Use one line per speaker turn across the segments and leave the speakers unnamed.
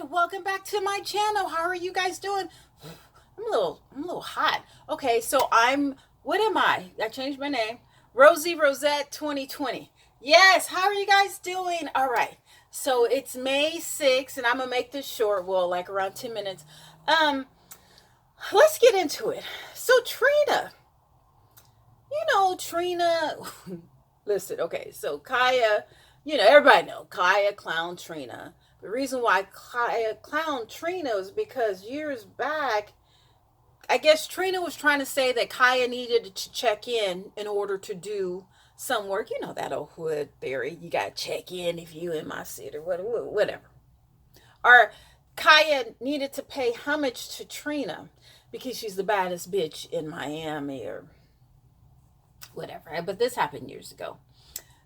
welcome back to my channel. How are you guys doing? I'm a little hot. Okay, so what am I? I changed my name. Rosie Rosette 2020. Yes, how are you guys doing? All right. So it's May 6th and I'm gonna make this short, well, like around 10 minutes. Um, let's get into it. So Trina, Trina, listen, okay, so Kaya, everybody know Kaya clown Trina. The reason why Kaya clown Trina is because years back, I guess Trina was trying to say that Kaya needed to check in order to do some work. You know that old hood theory. You got to check in if you in my city or whatever. Or Kaya needed to pay homage to Trina because she's the baddest bitch in Miami or whatever. But this happened years ago.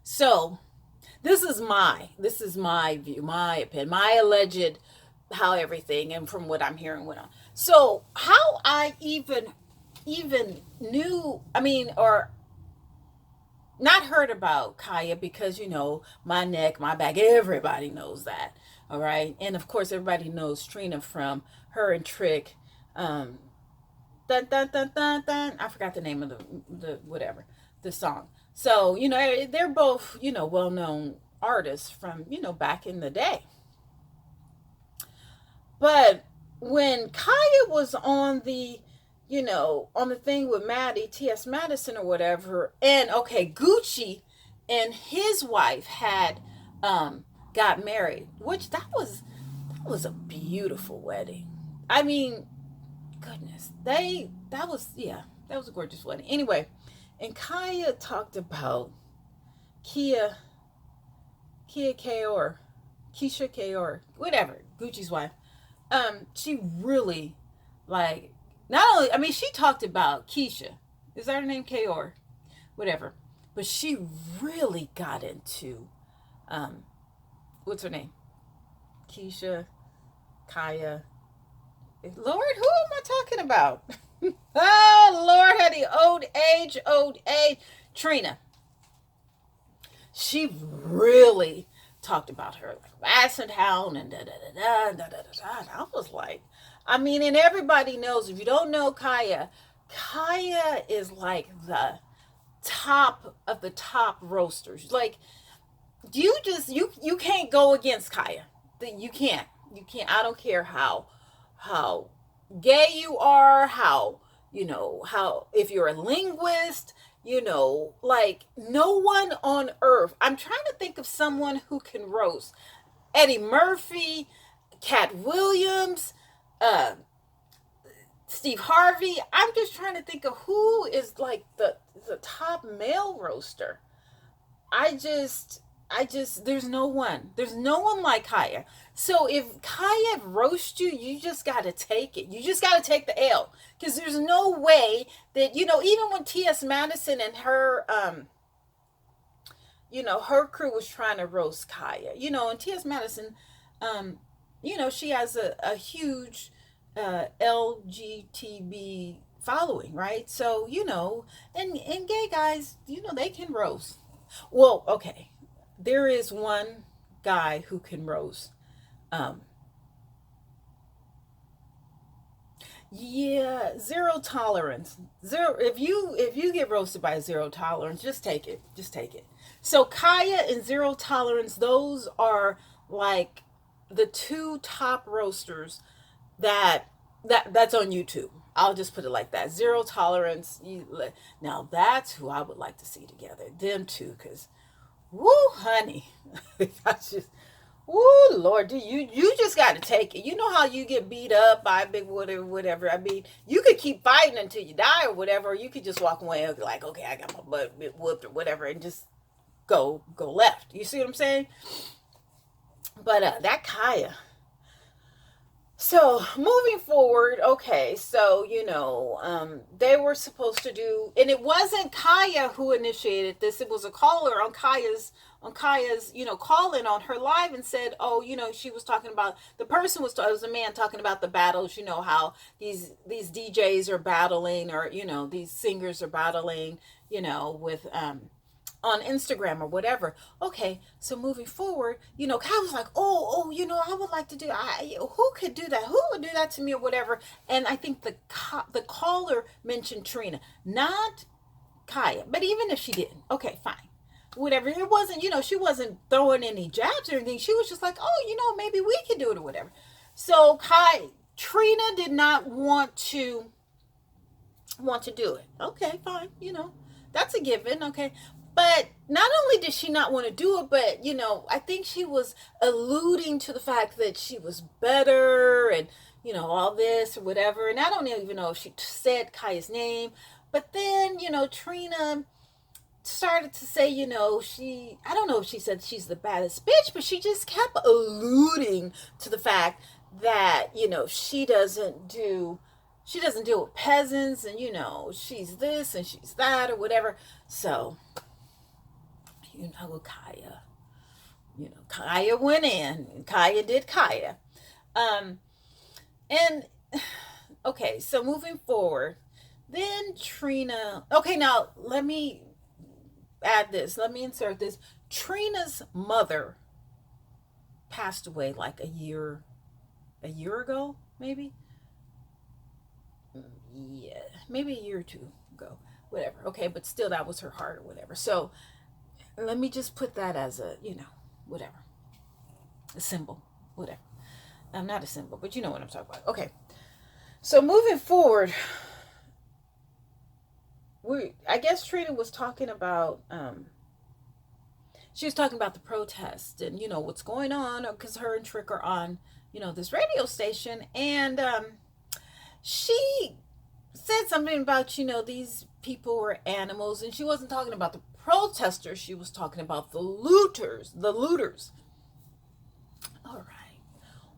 So this is my view, my opinion, my alleged how everything and from what I'm hearing went on. So how I even knew, or not heard about Kaya because my neck, my back, everybody knows that. All right. And of course everybody knows Trina from her and Trick. Dun dun dun dun dun. I forgot the name of the whatever, the song. So, they're both, well known artists from, back in the day. But when Kaya was on the thing with Maddie, T.S. Madison or whatever, and okay, Gucci and his wife had got married, which that was a beautiful wedding. I mean, goodness, that was a gorgeous wedding. Anyway, and Kaya talked about Kia Kaor, Keisha Kaor, whatever, Gucci's wife. She really, like, not only, she talked about Keisha. Is that her name? Kaor? Whatever. But she really got into, what's her name? Keisha, Kaya. Lord, who am I talking about? Oh, Lord, honey, old age. Trina. She really talked about her like acid hound and da da da da da da da. I was like, and everybody knows, if you don't know Kaya, Kaya is like the top of the top roasters. Like, you can't go against Kaya. You can't. I don't care how gay you are, how if you're a linguist, like, no one on earth. I'm trying to think of someone who can roast. Eddie Murphy, Cat Williams, Steve Harvey. I'm just trying to think of who is like the top male roaster. There's no one. There's no one like Kaya. So if Kaya roasts you, you just got to take it. You just got to take the L. Because there's no way that, even when T.S. Madison and her, her crew was trying to roast Kaya, and T.S. Madison, she has a huge LGTB following, right? So, and gay guys, they can roast. Well, okay. There is one guy who can roast. Zero tolerance. Zero. If you get roasted by zero tolerance, just take it. Just take it. So Kaya and zero tolerance, those are like the two top roasters that's on YouTube. I'll just put it like that. Zero tolerance. Now that's who I would like to see together. Them two, because woo, honey. That's just, woo, Lord, you just got to take it. You know how you get beat up by a big whatever. You could keep fighting until you die or whatever, or you could just walk away and be like, okay, I got my butt whooped or whatever, and just go left. You see what I'm saying? But that Kaya. So moving forward, okay, so they were supposed to do, and it wasn't Kaya who initiated this. It was a caller on Kaya's calling on her live and said, oh, she was talking about, it was a man talking about the battles, how these DJs are battling, or these singers are battling, with on Instagram or whatever. Okay, so moving forward, Kai was like, oh, I would like to do. Who could do that? Who would do that to me or whatever? And I think the caller mentioned Trina, not Kaya. But even if she didn't, okay, fine. Whatever. It wasn't, she wasn't throwing any jabs or anything. She was just like, oh, maybe we could do it or whatever. So Trina did not want to do it. Okay, fine. That's a given. Okay. But not only did she not want to do it, but, I think she was alluding to the fact that she was better and, all this or whatever. And I don't even know if she said Kaya's name. But then, Trina started to say, I don't know if she said she's the baddest bitch, but she just kept alluding to the fact that, she doesn't deal with peasants and, she's this and she's that or whatever. So, Kaya, Kaya went in and Kaya did Kaya. And okay, so moving forward, then Trina, okay, now let me add this. Let me insert this. Trina's mother passed away like a year ago, maybe. Yeah, maybe a year or two ago, whatever. Okay, but still, that was her heart or whatever. So let me just put that as a, whatever, a symbol, whatever. Not a symbol, but you know what I'm talking about. Okay, so moving forward, I guess Trina was talking about she was talking about the protest and what's going on, because her and Trick are on this radio station, and she said something about these people were animals, and she wasn't talking about the protesters, she was talking about the looters. All right.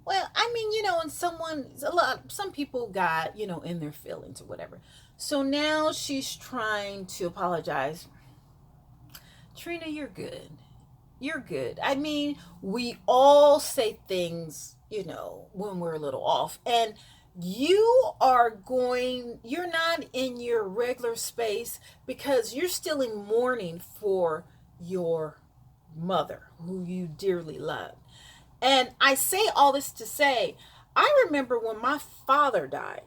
Well, I mean, and some people got, in their feelings or whatever. So now she's trying to apologize. Trina, you're good. You're good. I mean, we all say things, when we're a little off. And you're not in your regular space because you're still in mourning for your mother, who you dearly love. And I say all this to say, I remember when my father died,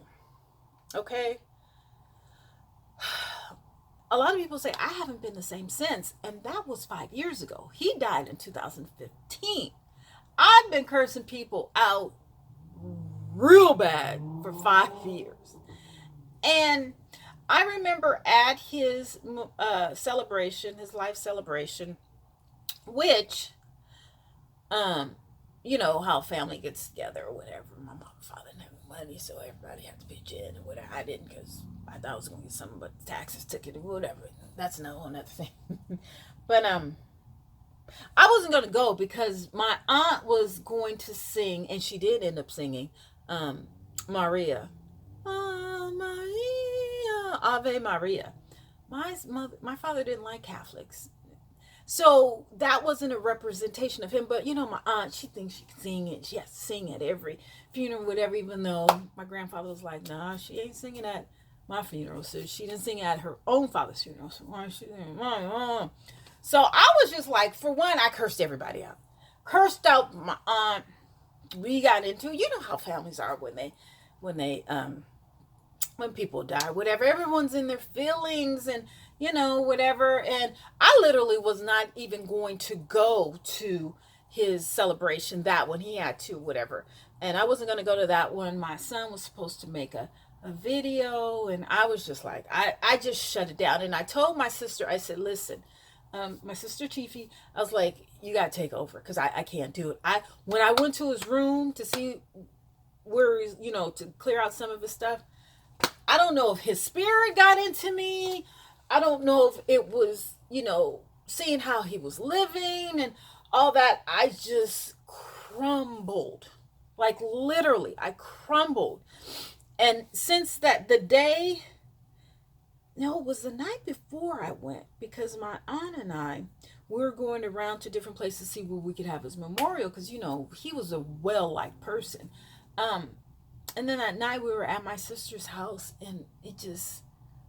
okay? A lot of people say I haven't been the same since, and that was 5 years ago. He died in 2015. I've been cursing people out real bad for 5 years. And I remember at his celebration, his life celebration, which, how family gets together or whatever. My mom and father didn't have money, so everybody had to pitch in or whatever. I didn't, because I thought I was going to get something, but taxes took it or whatever. That's no whole other thing. But I wasn't going to go because my aunt was going to sing, and she did end up singing Maria. Maria, Ave Maria. My father didn't like Catholics. So that wasn't a representation of him. But, my aunt, she thinks she can sing it. She has to sing at every funeral, whatever, even though my grandfather was like, nah, she ain't singing at my funeral. So she didn't sing at her own father's funeral. So why is she singing? So I was just like, for one, I cursed everybody out. Cursed out my aunt. We got into, how families are when people die, whatever. Everyone's in their feelings and, whatever. And I literally was not even going to go to his celebration, that one. He had to, whatever. And I wasn't going to go to that one. My son was supposed to make a video, and I was just like, I just shut it down. And I told my sister, I said, listen, my sister Chiefy, I was like, you got to take over, because I can't do it. When I went to his room to see where, to clear out some of his stuff, I don't know if his spirit got into me. I don't know if it was, seeing how he was living and all that. I just crumbled. Like, literally, I crumbled. And since the day, it was the night before I went, because my aunt and I, we were going around to different places to see where we could have his memorial, because, he was a well-liked person. And then that night we were at my sister's house, and it just,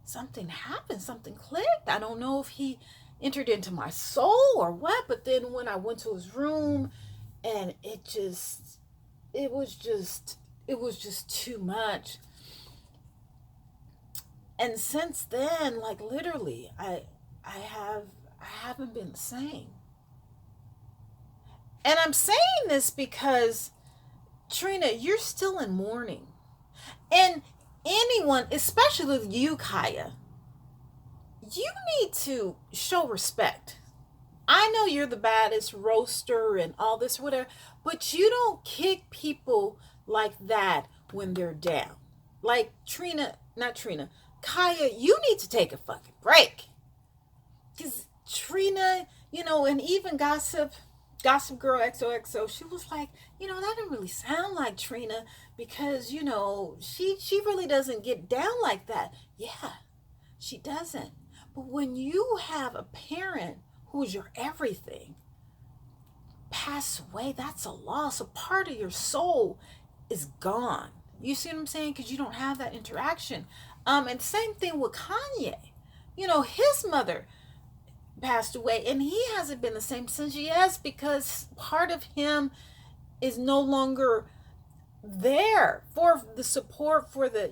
something happened, something clicked. I don't know if he entered into my soul or what, but then when I went to his room, and it was just it was just too much. And since then, like literally, I haven't been the same. And I'm saying this because, Trina, you're still in mourning. And anyone, especially you, Kaya, you need to show respect. I know you're the baddest roaster and all this, whatever, but you don't kick people like that when they're down. Like Trina, not Trina, Kaya, you need to take a fucking break. Because Trina, and even Gossip Girl XOXO, she was like, that didn't really sound like Trina because, she really doesn't get down like that. Yeah, she doesn't. But when you have a parent who's your everything pass away, that's a loss. A part of your soul is gone. You see what I'm saying? Because you don't have that interaction. And same thing with Kanye. His mother passed away, and he hasn't been the same since. Yes, because part of him is no longer there for the support, for the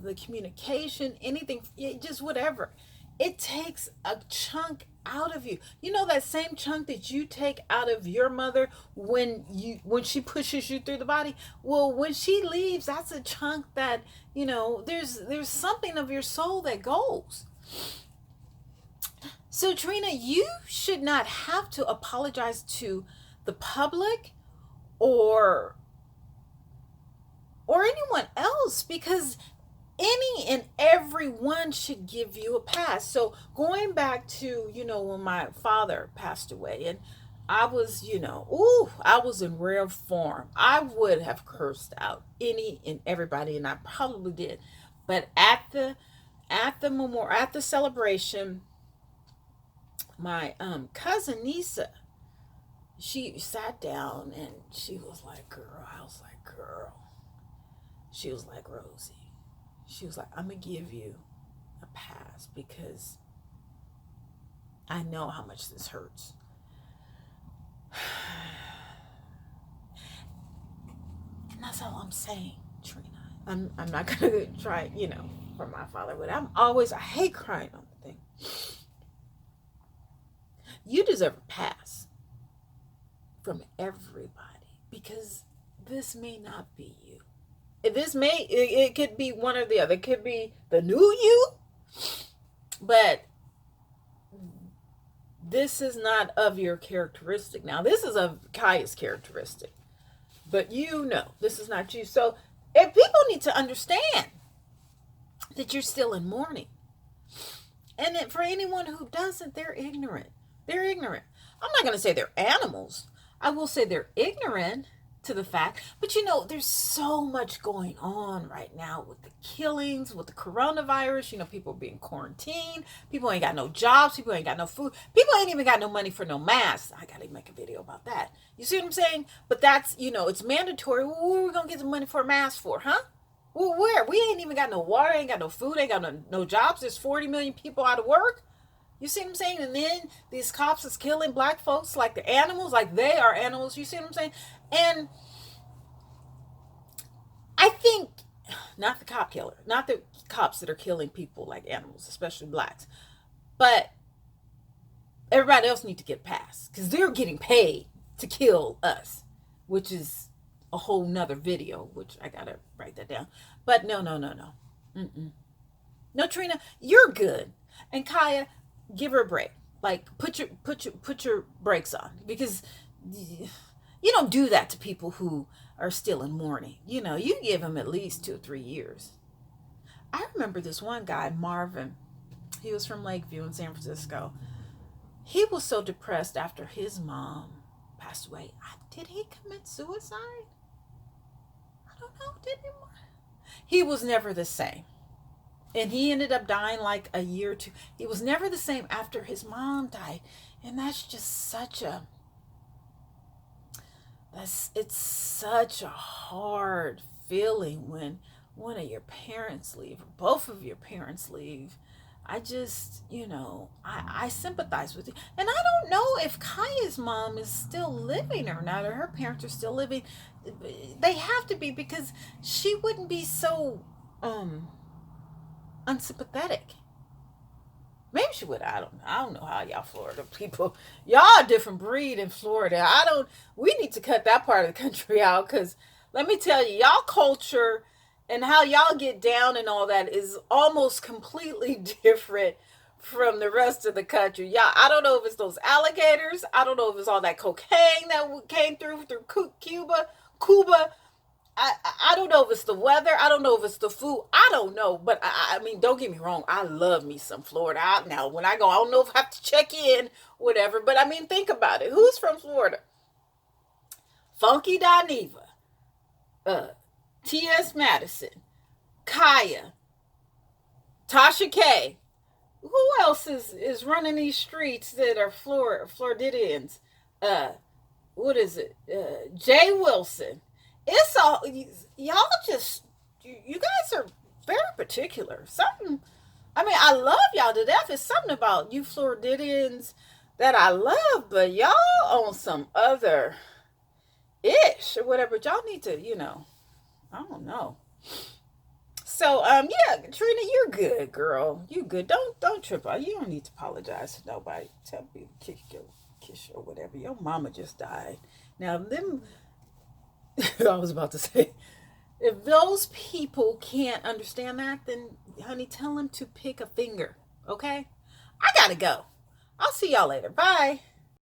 the communication, anything, just whatever. It takes a chunk out of you. That same chunk that you take out of your mother when she pushes you through the body. Well, when she leaves, that's a chunk that there's something of your soul that goes. So Trina, you should not have to apologize to the public or anyone else, because any and everyone should give you a pass. So going back to, when my father passed away, and I was, I was in rare form. I would have cursed out any and everybody, and I probably did. But at the celebration, my cousin Nisa, she sat down and she was like, "Girl," I was like, "Girl." She was like, "Rosie," she was like, "I'm gonna give you a pass because I know how much this hurts." And that's all I'm saying, Trina. I'm not gonna try, for my father, but I hate crying on the thing. You deserve a pass from everybody because this may not be you. It could be one or the other. It could be the new you, but this is not of your characteristic. Now, this is of Kaya's characteristic, but this is not you. So if people need to understand that you're still in mourning, and that for anyone who doesn't, they're ignorant. They're ignorant. I'm not going to say they're animals. I will say they're ignorant to the fact. But there's so much going on right now with the killings, with the coronavirus. People being quarantined. People ain't got no jobs. People ain't got no food. People ain't even got no money for no masks. I got to make a video about that. You see what I'm saying? But that's, it's mandatory. Well, where are we going to get the money for a mask for, huh? Well, where? We ain't even got no water, ain't got no food, ain't got no jobs. There's 40 million people out of work. You see what I'm saying? And then these cops is killing black folks like the animals, like they are animals. You see what I'm saying? And I think, not the cop killer, not the cops that are killing people like animals, especially blacks, but everybody else need to get passed because they're getting paid to kill us, which is a whole nother video, which I gotta write that down. But no. Mm-mm. No, Trina, you're good. And Kaya, give her a break. Like put your brakes on, because you don't do that to people who are still in mourning. You give them at least 2 or 3 years. I remember this one guy, Marvin. He was from Lakeview in San Francisco. He was so depressed after his mom passed away. Did he commit suicide? I don't know. Did he? He was never the same. And he ended up dying like a year or two. He was never the same after his mom died. And that's just it's such a hard feeling when one of your parents leave, or both of your parents leave. I just, I sympathize with you. And I don't know if Kaya's mom is still living or not, or her parents are still living. They have to be, because she wouldn't be so unsympathetic. Maybe she would. I don't know how y'all Florida people. Y'all a different breed in Florida. We need to cut that part of the country out, because let me tell you, y'all culture and how y'all get down and all that is almost completely different from the rest of the country. Yeah, I don't know if it's those alligators. I don't know if it's all that cocaine that came through Cuba. I don't know if it's the weather. I don't know if it's the food. I don't know. But I mean, don't get me wrong. I love me some Florida. Now, when I go, I don't know if I have to check in, whatever. But I mean, think about it. Who's from Florida? Funky Dineva, uh, T.S. Madison, Kaya, Tasha K. Who else is running these streets that are Floridians? Uh, what is it? Jay Wilson. It's all y'all just you guys are very particular. Something. I mean, I love y'all to death. It's something about you Floridians that I love, but y'all on some other ish or whatever. Y'all need to, I don't know. So, yeah, Trina, you're good, girl. You good. Don't trip out. You don't need to apologize to nobody. Tell me to kiss you or whatever. Your mama just died. Now, them. I was about to say, if those people can't understand that, then, honey, tell them to pick a finger. Okay? I gotta go. I'll see y'all later. Bye.